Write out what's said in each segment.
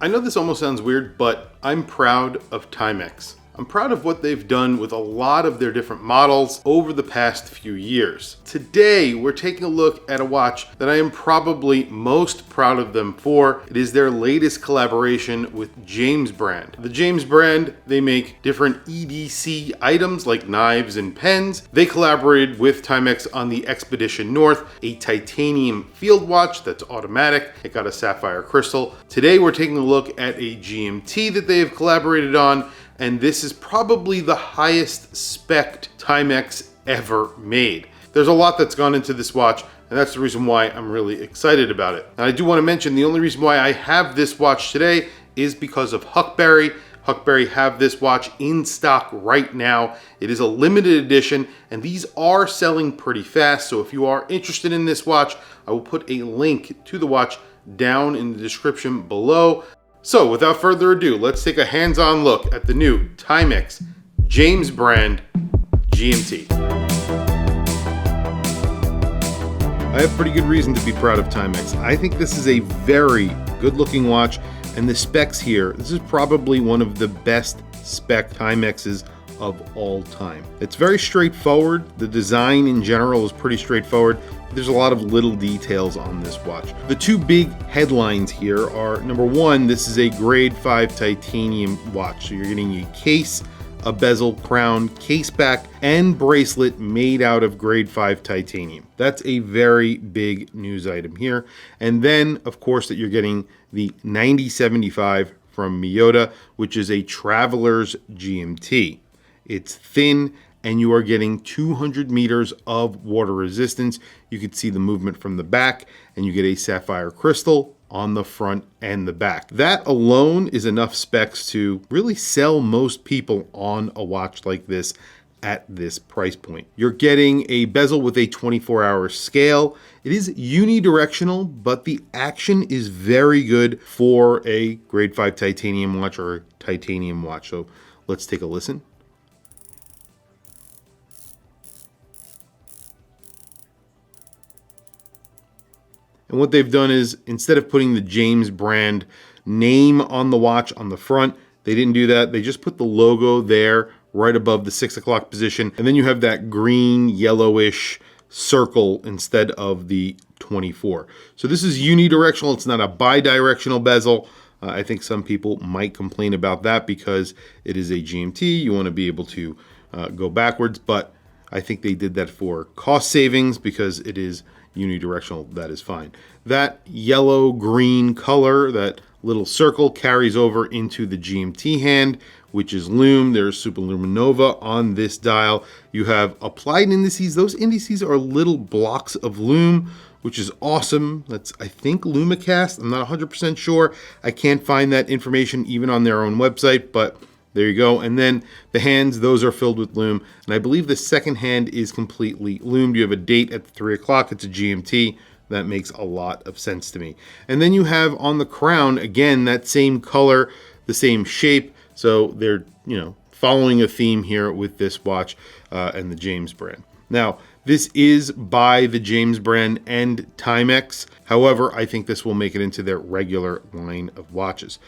I know this almost sounds weird, but I'm proud of Timex. I'm proud of what they've done with a lot of their different models over the past few years. Today, we're taking a look at a watch that I am probably most proud of them for. It is their latest collaboration with James brand. The James brand, they make different EDC items like knives and pens. They collaborated with Timex on the Expedition North, a titanium field watch that's automatic. It got a sapphire crystal. Today, we're taking a look at a GMT that they have collaborated on, and this is probably the highest spec Timex ever made. There's a lot that's gone into this watch, and that's the reason why I'm really excited about it. And I do want to mention the only reason why I have this watch today is because of Huckberry. Huckberry have this watch in stock right now. It is a limited edition, and these are selling pretty fast. So if you are interested in this watch, I will put a link to the watch down in the description below. So without further ado, let's take a hands-on look at the new Timex James brand GMT. I have pretty good reason to be proud of Timex. I think this is a very good looking watch, and the specs here, this is probably one of the best spec Timexes of all time. It's very straightforward. The design in general is pretty straightforward. There's a lot of little details on this watch. The two big headlines here are, number one, this is a grade 5 titanium watch. So you're getting a case, a bezel, crown, case back, and bracelet made out of grade 5 titanium. That's a very big news item here. And then, of course, that you're getting the 9075 from Miyota, which is a Traveler's GMT. It's thin, and you are getting 200 meters of water resistance. You can see the movement from the back, and you get a sapphire crystal on the front and the back. That alone is enough specs to really sell most people on a watch like this at this price point. You're getting a bezel with a 24-hour scale. It is unidirectional, but the action is very good for a grade 5 titanium watch or a titanium watch. So let's take a listen. And what they've done is, instead of putting the James brand name on the watch on the front, they didn't do that. They just put the logo there right above the 6 o'clock position. And then you have that green yellowish circle instead of the 24. So this is unidirectional. It's not a bi-directional bezel. I think some people might complain about that because it is a GMT. You want to be able to go backwards, but I think they did that for cost savings because it is unidirectional. That is fine. That yellow-green color, that little circle, carries over into the GMT hand, which is lume. There's superluminova on this dial. You have applied indices. Those indices are little blocks of lume, which is awesome. That's, I think, Lumicast. I'm not 100% sure. I can't find that information even on their own website, but there you go. And then the hands, those are filled with lume. And I believe the second hand is completely lumed. You have a date at 3 o'clock. It's a GMT. That makes a lot of sense to me. And then you have on the crown, again, that same color, the same shape. So they're, following a theme here with this watch and the James brand. Now, this is by the James brand and Timex. However, I think this will make it into their regular line of watches.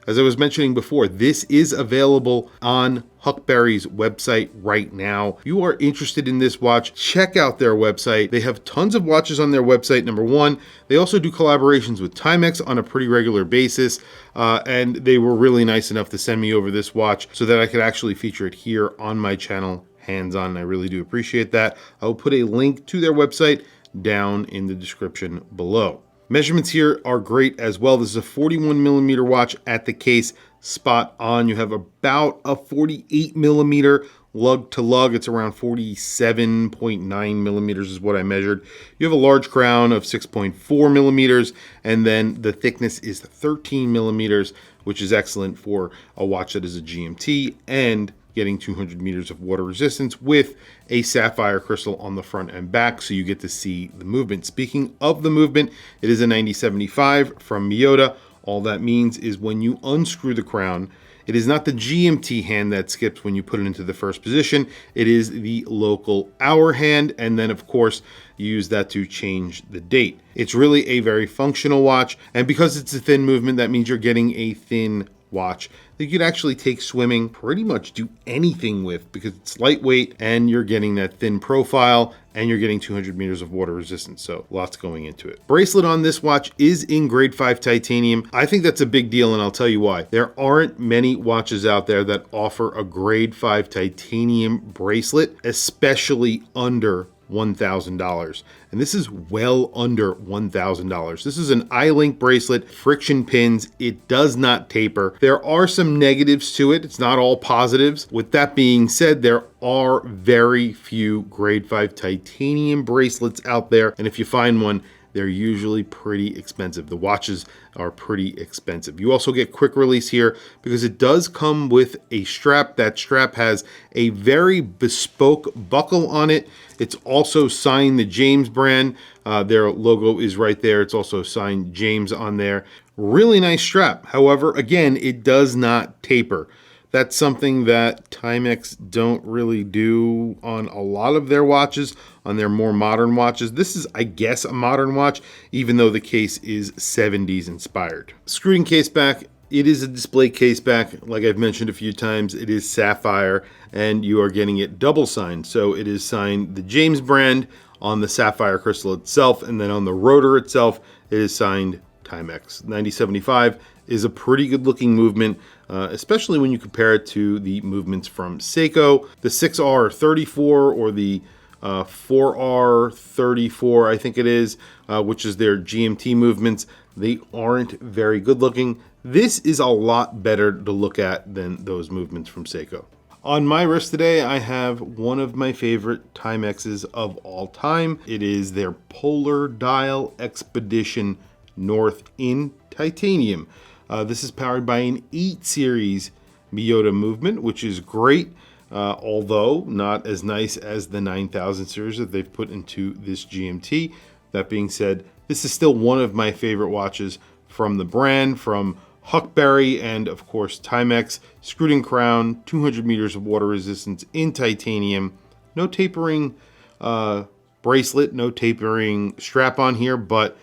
As I was mentioning before, this is available on Huckberry's website right now. If you are interested in this watch, check out their website. They have tons of watches on their website, number one. They also do collaborations with Timex on a pretty regular basis, and they were really nice enough to send me over this watch so that I could actually feature it here on my channel, hands-on. I really do appreciate that. I will put a link to their website down in the description below. Measurements here are great as well. This is a 41 millimeter watch at the case, spot on. You have about a 48 millimeter lug to lug. It's around 47.9 millimeters is what I measured. You have a large crown of 6.4 millimeters, and then the thickness is 13 millimeters, which is excellent for a watch that is a GMT and getting 200 meters of water resistance with a sapphire crystal on the front and back, so you get to see the movement. Speaking of the movement, it is a 9075 from Miyota, All that means is when you unscrew the crown, it is not the GMT hand that skips when you put it into the first position. It is the local hour hand, and then of course you use that to change the date. It's really a very functional watch, and because it's a thin movement, that means you're getting a thin watch that you could actually take swimming, pretty much do anything with, because it's lightweight and you're getting that thin profile and you're getting 200 meters of water resistance. So lots going into it. Bracelet on this watch is in grade 5 titanium. I think that's a big deal, and I'll tell you why. There aren't many watches out there that offer a grade 5 titanium bracelet, especially under $1,000, and this is well under $1,000. This is an eye-link bracelet, friction pins. It does not taper. There are some negatives to it. It's not all positives. With that being said, there are very few grade 5 titanium bracelets out there, and if you find one, they're usually pretty expensive. The watches are pretty expensive. You also get quick release here because it does come with a strap. That strap has a very bespoke buckle on it. It's also signed the James brand. Their logo is right there. It's also signed James on there. Really nice strap. However, again, it does not taper. That's something that Timex don't really do on a lot of their watches, on their more modern watches. This is, I guess, a modern watch, even though the case is 70s inspired. Screwed-in case back. It is a display case back. Like I've mentioned a few times, it is sapphire, and you are getting it double signed. So it is signed the James brand on the sapphire crystal itself, and then on the rotor itself, it is signed Timex. 9075 is a pretty good looking movement, especially when you compare it to the movements from Seiko. The 6R34 or the 4R34, I think it is, which is their GMT movements. They aren't very good looking. This is a lot better to look at than those movements from Seiko. On my wrist today, I have one of my favorite Timexes of all time. It is their Polar Dial Expedition North in titanium. This is powered by an 8 series Miyota movement, which is great, although not as nice as the 9000 series that they've put into this GMT. That being said, this is still one of my favorite watches from the brand, from Huckberry and of course Timex. Screwed-in crown, 200 meters of water resistance in titanium. No tapering bracelet, no tapering strap on here, but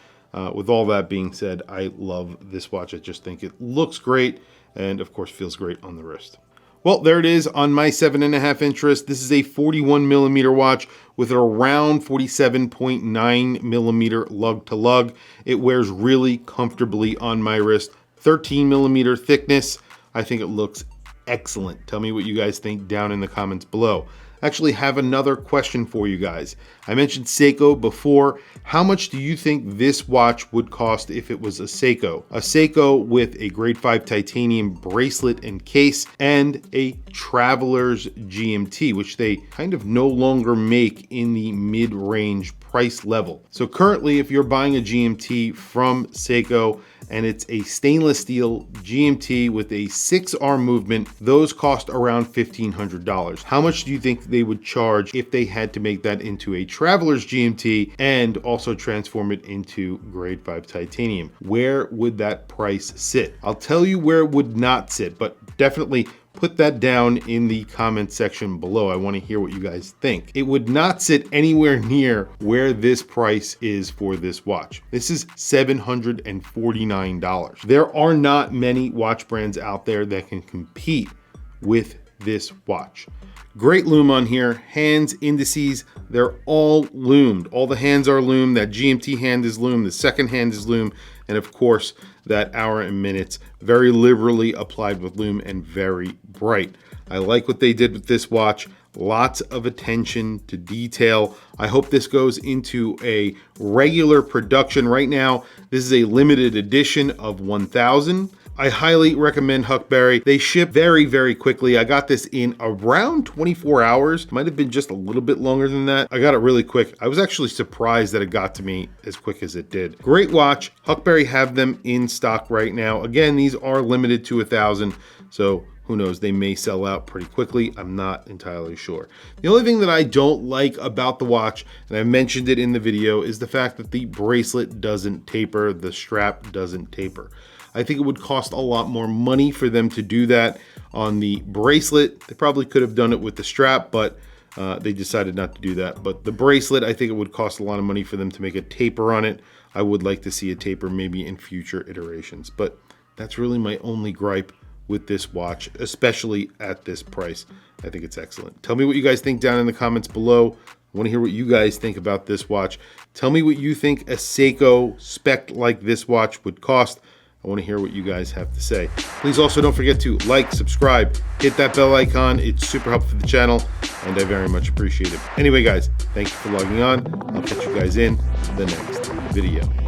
with all that being said, I love this watch. I just think it looks great and of course feels great on the wrist. Well, there it is on my 7.5 inch wrist. This is a 41 millimeter watch with around 47.9 millimeter lug to lug. It wears really comfortably on my wrist. 13 millimeter thickness. I think it looks excellent. Tell me what you guys think down in the comments below. I actually have another question for you guys. I mentioned Seiko before. How much do you think this watch would cost if it was a Seiko? A Seiko with a grade 5 titanium bracelet and case and a Traveler's GMT, which they kind of no longer make in the mid-range price level. So currently, if you're buying a GMT from Seiko and it's a stainless steel GMT with a 6R movement, those cost around $1,500. How much do you think they would charge if they had to make that into a Traveler's GMT and also transform it into grade 5 titanium? Where would that price sit? I'll tell you where it would not sit, but definitely put that down in the comment section below. I want to hear what you guys think. It would not sit anywhere near where this price is for this watch. This is $749. There are not many watch brands out there that can compete with this watch. Great lume on here, hands, indices, they're all loomed. All the hands are loomed, that GMT hand is loomed, the second hand is loomed, and of course, that hour and minutes, very liberally applied with lume and very bright. I like what they did with this watch. Lots of attention to detail. I hope this goes into a regular production. Right now, this is a limited edition of 1000. I highly recommend Huckberry. They ship very, very quickly. I got this in around 24 hours. Might have been just a little bit longer than that. I got it really quick. I was actually surprised that it got to me as quick as it did. Great watch. Huckberry have them in stock right now. Again, these are limited to 1,000, so who knows, they may sell out pretty quickly. I'm not entirely sure. The only thing that I don't like about the watch, and I mentioned it in the video, is the fact that the bracelet doesn't taper, the strap doesn't taper. I think it would cost a lot more money for them to do that on the bracelet. They probably could have done it with the strap, but they decided not to do that. But the bracelet, I think it would cost a lot of money for them to make a taper on it. I would like to see a taper maybe in future iterations, but that's really my only gripe with this watch, especially at this price. I think it's excellent. Tell me what you guys think down in the comments below. I want to hear what you guys think about this watch. Tell me what you think a Seiko spec like this watch would cost. I want to hear what you guys have to say. Please also don't forget to like, subscribe, hit that bell icon. It's super helpful for the channel, and I very much appreciate it. Anyway, guys, thank you for logging on. I'll catch you guys in the next video.